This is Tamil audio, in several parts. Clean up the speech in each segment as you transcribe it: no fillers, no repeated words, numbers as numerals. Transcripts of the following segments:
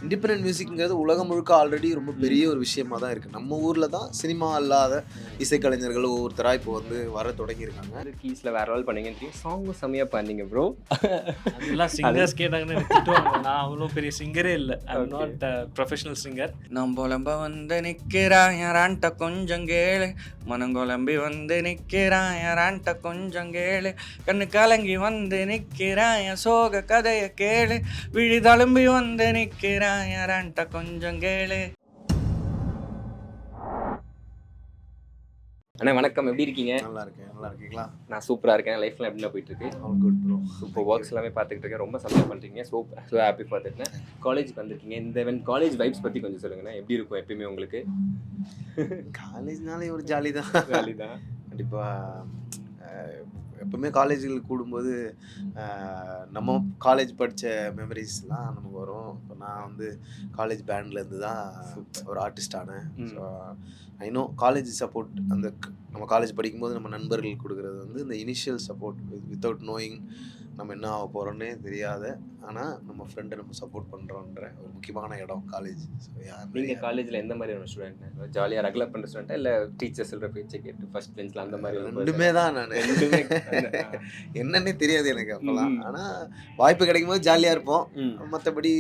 இண்டிபெண்டன்ட் மியூசிக்ங்கிறது உலகம் முழுக்க ஆல்ரெடி ரொம்ப பெரிய ஒரு விஷயமா தான் இருக்குது. நம்ம ஊரில் தான் சினிமா அல்லாத இசைக்கலைஞர்கள் ஒவ்வொருத்தரா இப்போ வந்து வர தொடங்கியிருக்காங்க. கீஸ்ல வேற லெவல் பண்ணீங்க, சாங்கும் செம்மையா பண்ணீங்க ப்ரோ. அதெல்லாம் சிங்கர்ஸ் கேட்டாங்கன்னு எனக்கு திட்டுவாங்க. நான் அவ்வளோ பெரிய சிங்கரே இல்லை. I am not professional singer. நான் புலம்ப வந்து நிற்கிறான் யாரான்ட்ட கொஞ்சம் கேளு, மனங்குழம்பி வந்து நிற்கிறான் யாரான்ட்ட கொஞ்சம் கேளு, கண்ணு கலங்கி வந்து நிற்கிறான் என் சோக கதையை கேளு, விழி தழும்பி வந்து நிற்கிறான் யாரான்ட்ட கொஞ்சம் கேளு. அண்ணா வணக்கம், எப்படி இருக்கீங்க? நல்லா இருக்கேன். நல்லா இருக்கீங்களா? நான் சூப்பரா இருக்கேன். லைஃப்லாம் எப்படி போயிட்டு இருக்கு? All good bro. Super works எல்லாமே பார்த்துக்கிட்டு இருக்கேன். ரொம்ப சந்தோஷம் பண்ணுறீங்க. ஸோ ஹாப்பி பார்த்துட்டேன். காலேஜுக்கு வந்திருக்கீங்க. இந்த காலேஜ் வைப்ஸ் பற்றி கொஞ்சம் சொல்லுங்கண்ணா. எப்படி இருக்கும் எப்பயுமே உங்களுக்கு? காலேஜ்னாலே ஒரு ஜாலி தான். ஜாலி தான் கண்டிப்பாக. எப்பவுமே காலேஜுகளுக்கு கூடும்போது நம்ம காலேஜ் படித்த மெமரிஸ்லாம் நமக்கு வரும். இப்போ நான் வந்து காலேஜ் பேண்ட்லேருந்து தான் ஒரு ஆர்டிஸ்ட் ஆனேன். ஸோ ஐநோ காலேஜ் சப்போர்ட் அந்த நம்ம காலேஜ் படிக்கும்போது நம்ம நண்பர்கள் கொடுக்குறது வந்து இந்த இனிஷியல் சப்போர்ட் வித்தவுட் நோயிங் நம்ம என்ன ஆக போகிறோன்னே தெரியாத, ஆனால் நம்ம ஃப்ரெண்டை நம்ம சப்போர்ட் பண்ணுறோன்ற ஒரு முக்கியமான இடம் காலேஜ். ஸோ நீங்கள் காலேஜில் எந்த மாதிரியான ஸ்டூடெண்ட்? ஜாலியாக ரெகுலர் பண்ணுற ஸ்டூடெண்ட்டா இல்லை டீச்சர் சொல்கிற பேச்சை கேட்டு ஃபர்ஸ்ட் பெஞ்சில் அந்த மாதிரி? ரெண்டுமே தான். நான் என்னன்னே தெரியாது எனக்கு அப்போல்லாம். ஆனால் வாய்ப்பு கிடைக்கும் போது ஜாலியாக இருப்போம். மற்றபடி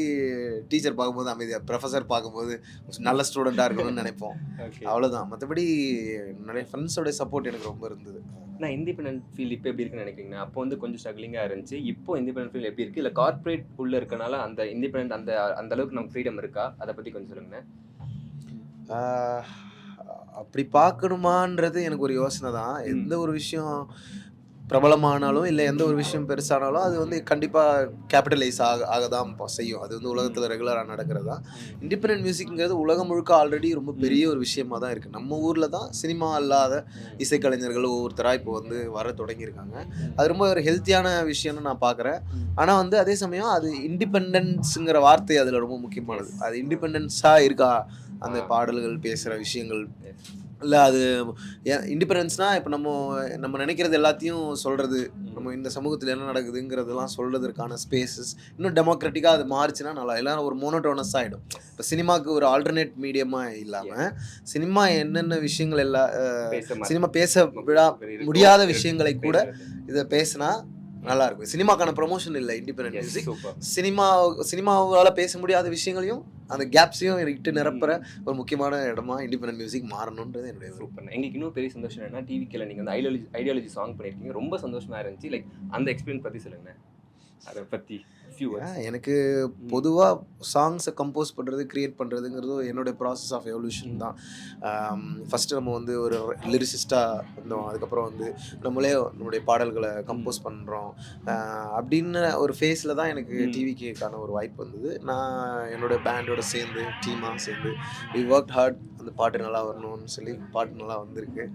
டீச்சர் பார்க்கும்போது அமைதியாக, ப்ரொஃபஸர் பார்க்கும்போது நல்ல ஸ்டூடெண்ட்டாக இருக்கணும்னு நினைப்போம். அவ்வளோதான். மற்றபடி நிறைய ஃப்ரெண்ட்ஸோடைய சப்போர்ட் எனக்கு ரொம்ப இருந்தது. நான் இண்டிபெண்டன்ட் ஃபீல் இப்போ எப்படி இருக்குன்னு நினைக்கிறீங்கன்னா, அப்போ வந்து கொஞ்சம் ஸ்ட்ரகிளிங்காக இருந்துச்சு. இப்போ இண்டிபெண்டன்ட் ஃபீல் எப்படி இருக்குது? இல்லை கார்ப்பரேட் உள்ளே இருக்கனால அந்த இண்டிபெண்டன்ட் அந்த அளவுக்கு நமக்கு ஃப்ரீடம் இருக்கா? அதை பற்றி கொஞ்சம் சொல்லுங்கண்ணே. அப்படி பார்க்கணுமான்றது எனக்கு ஒரு யோசனை தான். எந்த ஒரு விஷயம் பிரபலமானாலும் இல்லை எந்த ஒரு விஷயம் பெருசானாலும் அது வந்து கண்டிப்பாக கேபிட்டலைஸ் ஆக தான் செய்யும். அது வந்து உலகத்தில் ரெகுலராக நடக்கிறது தான். இண்டிபெண்டன்ட் மியூசிக்ங்கிறது உலகம் முழுக்க ஆல்ரெடி ரொம்ப பெரிய ஒரு விஷயமா தான் இருக்குது. நம்ம ஊரில் தான் சினிமா அல்லாத இசைக்கலைஞர்கள் ஒவ்வொருத்தராக இப்போ வந்து வர தொடங்கியிருக்காங்க. அது ரொம்ப ஒரு ஹெல்த்தியான விஷயம்னு நான் பார்க்குறேன். ஆனால் வந்து அதே சமயம் அது இண்டிபெண்டன்ஸுங்கிற வார்த்தை அதில் ரொம்ப முக்கியமானது. அது இண்டிபெண்டன்ஸாக இருக்கா அந்த பாடல்கள் பேசுகிற விஷயங்கள்? இல்லை அது இண்டிபெண்டன்ஸ்னால் இப்போ நம்ம நினைக்கிறது எல்லாத்தையும் சொல்கிறது, நம்ம இந்த சமூகத்தில் என்ன நடக்குதுங்கிறதெல்லாம் சொல்கிறதுக்கான ஸ்பேசஸ் இன்னும் டெமோக்ராட்டிக்காக அது மாறிச்சுன்னா நல்லா. எல்லாம் ஒரு மோனோட்டோனஸ் ஆகிடும். இப்போ சினிமாவுக்கு ஒரு ஆல்டர்னேட் மீடியமாக இல்லாமல் சினிமா என்னென்ன விஷயங்கள் சினிமா பேச முடியாத விஷயங்களை கூட இதை பேசினா நல்லா இருக்கும். சினிமாக்கான ப்ரொமோஷன் இல்லை இண்டிபெண்டன்ட் மியூசிக். சினிமாவால் பேச முடியாத விஷயங்களையும் அந்த கேப்ஸையும் இட்டு நிரப்புற ஒரு முக்கியமான இடமா இண்டிபெண்டன்ட் மியூசிக் மாறணுன்றது என்னுடைய சூப்பர். எங்களுக்கு இன்னும் பெரிய சந்தோஷம் என்னன்னா, டிவிக்கில் நீங்கள் வந்து ஐடியாலஜி சாங் பண்ணியிருக்கீங்க. ரொம்ப சந்தோஷமாக இருந்துச்சு. லைக் அந்த எக்ஸ்பீரியன்ஸ் பற்றி சொல்லுங்கண்ணே. அதை பற்றி எனக்கு பொதுவாக சாங்ஸை கம்போஸ் பண்ணுறது, க்ரியேட் பண்ணுறதுங்கிறது என்னுடைய ப்ராசஸ் ஆஃப் எவல்யூஷன் தான். ஃபஸ்ட்டு நம்ம வந்து ஒரு லிரிசிஸ்டாக இருந்தோம். அதுக்கப்புறம் வந்து நம்முடைய பாடல்களை கம்போஸ் பண்ணுறோம். அப்படின்னு ஒரு ஃபேஸில் தான் எனக்கு டிவிக்கான ஒரு வாய்ப்பு வந்தது. நான் என்னோடய பேண்டோட சேர்ந்து டீமாக சேர்ந்து வி ஒர்க் ஹார்ட் அந்த பாட்டு நல்லா வரணும்னு சொல்லி பாட்டு நல்லா வந்திருக்கு.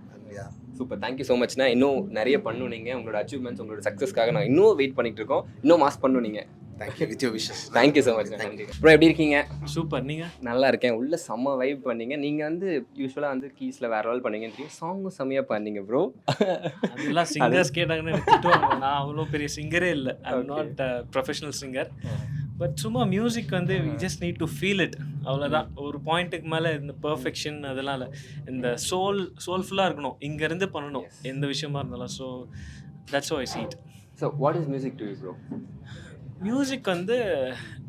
சூப்பர். தேங்க்யூ ஸோ மச்ண்ணா. இன்னும் நிறைய பண்ணும் நீங்கள். உங்களோட அச்சீவ்மெண்ட்ஸ், உங்களோட சக்ஸஸ்க்காக நான் இன்னும் வெயிட் பண்ணிட்டு இருக்கோம். இன்னும் மாஸ் பண்ணும் நீங்கள். Thank you. With you wishes. Thank you so much. நன்றி ப்ரோ. எப்படி இருக்கீங்க? சூப்பர். நீங்கள்? நல்லா இருக்கேன். உள்ள செம்ம வைப் பண்ணீங்க. நீங்கள் வந்து யூஸ்வலாக வந்து கீஸில் வேற லெவல் பண்ணீங்கன்னு தெரியும். சாங்கும் செம்மையாக பண்ணீங்க ப்ரோ. அதெல்லாம் சிங்கர்ஸ் கேட்டாங்கன்னு எனக்கு திட்டுவாங்க. நான் அவ்வளோ பெரிய சிங்கரே இல்லை. I am not professional singer. But சும்மா மியூசிக் வந்து we just need to feel it. அவ்வளோதான். ஒரு பாயிண்ட்டுக்கு மேலே இந்த பர்ஃபெக்ஷன் அதெல்லாம் இல்லை. இந்த சோல்ஃபுல்லாக இருக்கணும். இங்கேருந்து பண்ணணும் எந்த விஷயமா இருந்தாலும். So that's how I see it. So what is music to you bro? Music வந்து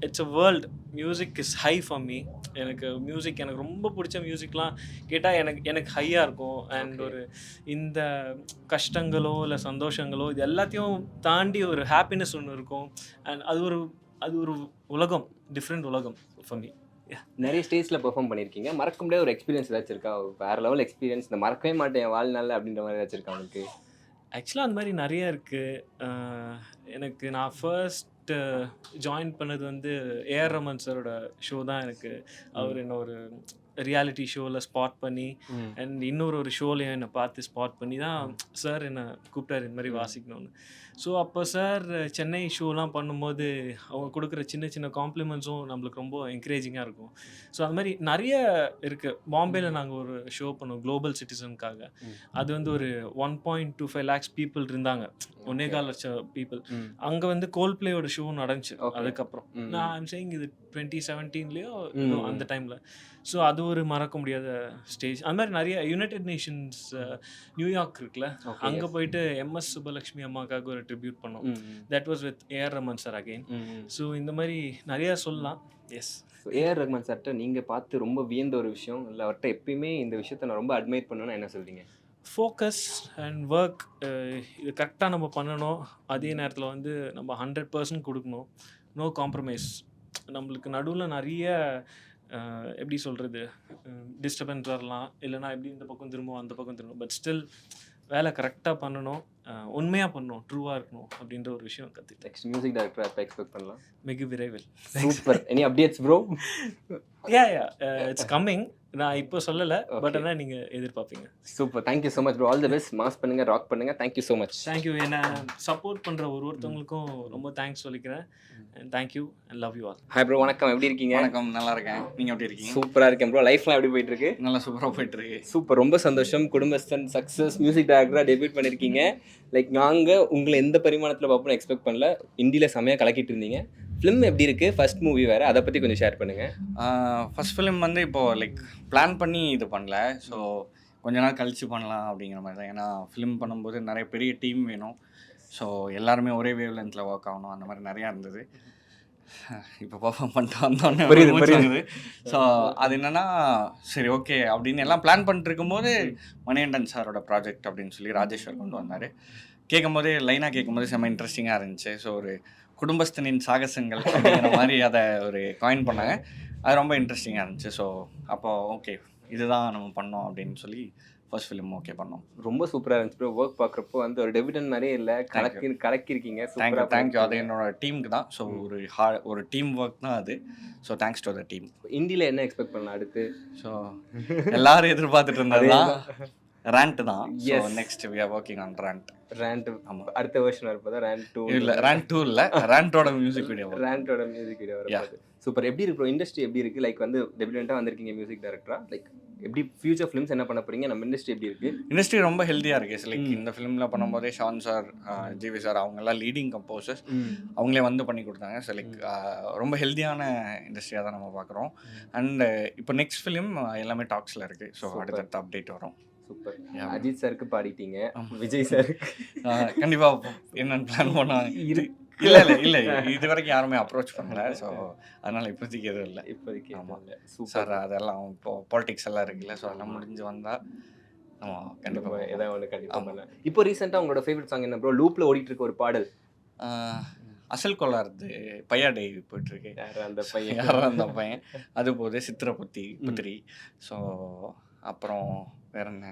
it's a world. Music is high for me. எனக்கு ரொம்ப பிடிச்ச மியூசிக்லாம் கேட்டால் எனக்கு ஹையாக இருக்கும். அண்ட் ஒரு இந்த கஷ்டங்களோ இல்லை சந்தோஷங்களோ இது எல்லாத்தையும் தாண்டி ஒரு ஹாப்பினஸ் ஒன்று இருக்கும். அண்ட் அது ஒரு உலகம், டிஃப்ரெண்ட் உலகம் ஃபார் மீ. நிறைய ஸ்டேஜில் பெர்ஃபார்ம் பண்ணியிருக்கீங்க. மறக்க முடியாத ஒரு எக்ஸ்பீரியன்ஸ் ஏதாச்சும் இருக்கா? வேறு லெவல் எக்ஸ்பீரியன்ஸ், இந்த மறக்கவே மாட்டேன் என் வாழ்நாள் அப்படின்ற மாதிரி ஏதாச்சும் இருக்கா உங்களுக்கு? ஆக்சுவலாக அந்த மாதிரி நிறைய இருக்குது. எனக்கு நான் ஃபர்ஸ்ட் ஜாயின் பண்ணது வந்து ஏஆர் ரஹ்மான் சாரோட ஷோ தான். அவர் என்ன ஒரு ரியாலிட்டி ஷோவில் ஸ்பாட் பண்ணி அண்ட் இன்னொரு ஷோலையும் என்னை பார்த்து ஸ்பாட் பண்ணி தான் சார் என்னை கூப்பிட்டாரு இந்த மாதிரி வாசிக்கணும்னு. ஸோ அப்போ சார் சென்னை ஷோலாம் பண்ணும்போது அவங்க கொடுக்குற சின்ன சின்ன காம்ப்ளிமெண்ட்ஸும் நம்மளுக்கு ரொம்ப என்கரேஜிங்காக இருக்கும். ஸோ அது மாதிரி நிறைய இருக்குது. பாம்பேயில் நாங்கள் ஒரு ஷோ பண்ணோம் குளோபல் சிட்டிசனுக்காக. அது வந்து ஒரு 1.25 lakhs பீப்புள் இருந்தாங்க, 1.25 லட்சம் பீப்புள். அங்கே வந்து கோல்ப்ளேயோட ஷோ நடந்துச்சு. அதுக்கப்புறம் நான் ஐம் சேயிங் இது 2017லேயோ அந்த டைமில். ஸோ அது ஒரு மறக்க முடியாத ஸ்டேஜ். அது மாதிரி நிறைய யுனைடெட் நேஷன்ஸ் நியூயார்க் இருக்குல்ல, அங்கே போயிட்டு MS சுப்பலக்ஷ்மி அம்மாக்காக ஒரு ட்ரிபியூட் பண்ணோம். That was with AR Rahman sir again. So இந்த மாதிரி நிறையா சொல்லலாம். எஸ், AR ரஹ்மான் சார்கிட்ட நீங்கள் பார்த்து ரொம்ப வியந்த ஒரு விஷயம், இல்லை அவர்கிட்ட எப்பயுமே இந்த விஷயத்தை நான் ரொம்ப அட்மைட் பண்ணணும்னா என்ன சொல்றீங்க? Focus and work. இது கரெக்டாக நம்ம பண்ணணும். அதே நேரத்தில் வந்து நம்ம 100% கொடுக்கணும். No compromise. நம்மளுக்கு நடுவில் நிறைய எப்படி சொல்கிறது, டிஸ்டர்பன்ஸ் வரலாம், இல்லைனா எப்படி இந்த பக்கம் திரும்பவும் அந்த பக்கம் திரும்பவும், பட் ஸ்டில் வேலை கரெக்டாக பண்ணணும், உண்மையாக பண்ணணும், ட்ரூவாக இருக்கணும் அப்படின்ற ஒரு விஷயம் கற்றுக்கிட்டேன். நெக்ஸ்ட் மியூசிக் டைரக்டர் அப்போ எக்ஸ்பெக்ட் பண்ணலாம்? மிக விரைவில். Super. Any updates bro? Yeah it's coming. நான் இப்போ சொல்லலை, பட் ஆனால் நீங்கள் எதிர்பார்ப்பீங்க. Super. Thank you so much bro. All the best. Mass பண்ணுங்கள், ராக் பண்ணுங்கள். Thank you so much. தேங்க்யூ. என்னை சப்போர்ட் பண்ணுற ஒருத்தவங்களுக்கும் ரொம்ப தேங்க்ஸ் சொல்லிக்கிறேன். And thank you and love you all. Hi bro, வணக்கம். எப்படி இருக்கீங்க? வணக்கம், நல்லா இருக்கேன். நீங்கள் எப்படி இருக்கீங்க? சூப்பராக இருக்கேன் ப்ரோ. லைஃப்லாம் எப்படி போயிட்டு இருக்கு? நல்லா சூப்பராக போயிட்டுருக்கு. சூப்பர். ரொம்ப சந்தோஷம். குடும்பஸ்தன் சக்ஸஸ் மியூசிக் டைரக்டராக டெபியூட் பண்ணியிருக்கீங்க. லைக் நாங்கள் உங்களை எந்த பரிமாணத்தில் பார்ப்போம்னு எக்ஸ்பெக்ட் பண்ணல. இந்தியில் செமையாக கலக்கிட்டு இருந்தீங்க. ஃபிலிம் எப்படி இருக்குது? ஃபர்ஸ்ட் மூவி வேறு, அதை பற்றி கொஞ்சம் ஷேர் பண்ணுங்கள். ஃபர்ஸ்ட் ஃபிலிம் வந்து இப்போது லைக் பிளான் பண்ணி இது பண்ணல. ஸோ கொஞ்ச நாள் கழித்து பண்ணலாம் அப்படிங்கிற மாதிரி தான். ஏன்னா ஃபிலிம் பண்ணும்போது நிறைய பெரிய டீம் வேணும். ஸோ எல்லாருமே ஒரே வேவ் லென்த்தில் ஒர்க் ஆகணும், அந்த மாதிரி நிறையா இருந்தது. இப்போ பர்ஃபார்ம் பண்ணிட்டு வந்தோன்னே புரியுது. ஸோ அது என்னென்னா சரி ஓகே அப்படின்னு எல்லாம் பிளான் பண்ணிட்டு இருக்கும்போது மணிகண்டன் சாரோட ப்ராஜெக்ட் அப்படின்னு சொல்லி ராஜேஸ்வர் கொண்டு வந்தார். கேட்கும்போதே லைனாக கேட்கும்போது செம்ம இன்ட்ரெஸ்டிங்காக இருந்துச்சு. ஸோ ஒரு குடும்பஸ்தனின் சாகசங்கள் அப்படிங்கிற மாதிரி அதை ஒரு காயின் பண்ணாங்க. அது ரொம்ப இன்ட்ரெஸ்டிங்காக இருந்துச்சு. ஸோ அப்போது ஓகே இதுதான் நம்ம பண்ணோம் அப்படின்னு சொல்லி ஃபர்ஸ்ட் ஃபிலிம் ஓகே பண்ணோம். ரொம்ப சூப்பராக இருந்துச்சு ப்ரோ. ஒர்க் பார்க்குறப்போ வந்து ஒரு டெபியூட்டன் மாதிரியே இல்லை, கலக்கிருக்கீங்க. தேங்க்யூ. அது என்னோட டீமுக்கு தான். ஸோ ஒரு டீம் ஒர்க் தான் அது. So thanks to the team. இந்தியில் என்ன எக்ஸ்பெக்ட் பண்ணலாம் அடுத்து? ஸோ எல்லாரும் எதிர்பார்த்துட்டு இருந்தது தான் ரேண்ட் தான். Next we are working on rant. ஆமாம், அடுத்த வெர்ஷன் வரப்போ தான் ரேண்ட் 2 இல்லை, ரேண்ட் 2 இல்லை, ரேண்டோட மியூசிக் வீடியோ. ரேண்டோட மியூசிக் வீடியோ வரப்போது. சூப்பர். எப்படி இருக்கு ப்ரோ? இண்டஸ்ட்ரி எப்படி இருக்குது? லைக் வந்து டெபியூட்டண்டாக வந்திருக்கீங்க மியூசிக் டைரக்டராக. லைக் எப்படி ஃபியூச்சர் ஃபிலிம்ஸ் என்ன பண்ண போகிறீங்க? நம்ம இண்டஸ்ட்ரி எப்படி இருக்குது? இண்டஸ்ட்ரி ரொம்ப ஹெல்த்தியாக இருக்குது. லைக் இந்த ஃபிலிமில் பண்ணும்போதே ஷான் சார், ஜிவி சார் அவங்கெல்லாம் லீடிங் கம்போசர்ஸ், அவங்களே வந்து பண்ணி கொடுத்தாங்க. ஸோ லைக் ரொம்ப ஹெல்த்தியான இண்டஸ்ட்ரியாக தான் நம்ம பார்க்குறோம். அண்ட் இப்போ நெக்ஸ்ட் ஃபிலிம் எல்லாமே டாக்ஸில் இருக்குது. ஸோ அடுத்தடுத்த அப்டேட் வரும். சூப்பர். அஜித் சாருக்கு பாடிட்டீங்க, விஜய் சார் கண்டிப்பாக என்னென்னு பிளான் பண்ணாங்க. இல்லை இது வரைக்கும் யாருமே அப்ரோச் பண்ணல. ஸோ அதனால் இப்போதைக்கு எதுவும் இல்லை. இப்போதைக்கு ஆமாம் சார், அதெல்லாம் இப்போ பாலிடிக்ஸ் எல்லாம் இருக்குல்ல. ஸோ அதெல்லாம் முடிஞ்சு வந்தால் ஆமாம் கண்டிப்பாக ஏதாவது ஒன்று கண்டிப்பாக பண்ணேன். இப்போ ரீசெண்டாக உங்களோட ஃபேவரட் சாங் என்ன ப்ரோ? லூப்பில் ஓடிட்டு இருக்க ஒரு பாடல் அசல் கொள்ளாருது பையாடை போயிட்டுருக்கு. யாரும் அந்த பையன் அது போது புத்திரி. ஸோ அப்புறம் வேற என்ன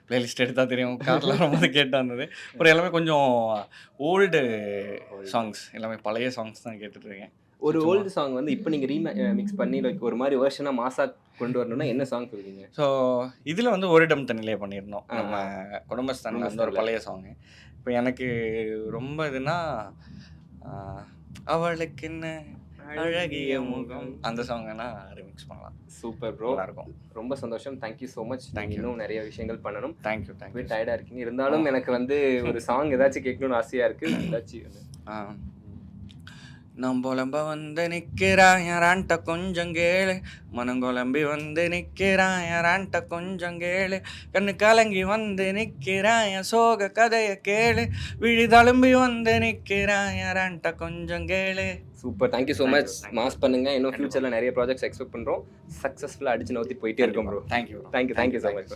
பிளேலிஸ்ட் எடுத்தால் தெரியும். காரில் ரொம்ப கேட்டு வந்தது. அப்புறம் எல்லாமே கொஞ்சம் ஓல்டு சாங்ஸ், எல்லாமே பழைய சாங்ஸ் தான் கேட்டுட்ருக்கேன். ஒரு ஓல்டு சாங் வந்து இப்போ நீங்கள் மிக்ஸ் பண்ணி லைக் ஒரு மாதிரி வெர்ஷனாக மாசாக கொண்டு வரணும்னா என்ன சாங் சொல்லுவீங்க? ஸோ இதில் வந்து ஒரு டம் தண்ணிலே பண்ணியிருந்தோம் நம்ம குடும்பஸ்தான். அந்த ஒரு பழைய சாங்கு. இப்போ எனக்கு ரொம்ப இதுனா அவளுக்கு என்ன அழகிய முகம், அந்த சாங் வேணா ரிமிக்ஸ் பண்ணலாம். சூப்பர் ப்ரோ, இருக்கும். ரொம்ப சந்தோஷம். Thank you so much. இன்னும் நிறைய விஷயங்கள் பண்ணணும். தேங்க்யூ. டயர்டாக இருக்கீங்க, இருந்தாலும் எனக்கு வந்து ஒரு சாங் ஏதாச்சும் கேட்கணும்னு ஆசையாக இருக்குது. ஏதாச்சும் நம்பொலம்ப வந்து நிற்கிறான் யாரான்ட்ட கொஞ்சம் கேளு, மனங்கொலம்பி வந்து நிற்கிறான் யாரான்ட்ட கொஞ்சம் கேளு, கண்ணு கலங்கி வந்து நிற்கிறான் என் சோக கதையை கேளு, விழி தழும்பி வந்து நிற்கிறான் யாரான்ட்ட கொஞ்சம் கேளு. Super. Thank you so much. Mass பண்ணுங்க. இன்னும் ஃபியூச்சரில் நிறைய ப்ராஜெக்ட்ஸ் எக்ஸ்பெக்ட் பண்ணுறோம். சக்ஸஸ்ஃபுல்லாக அடிச்சு நோத்தி போயிட்டே இருக்கோம் ப்ரோ. Thank you so much.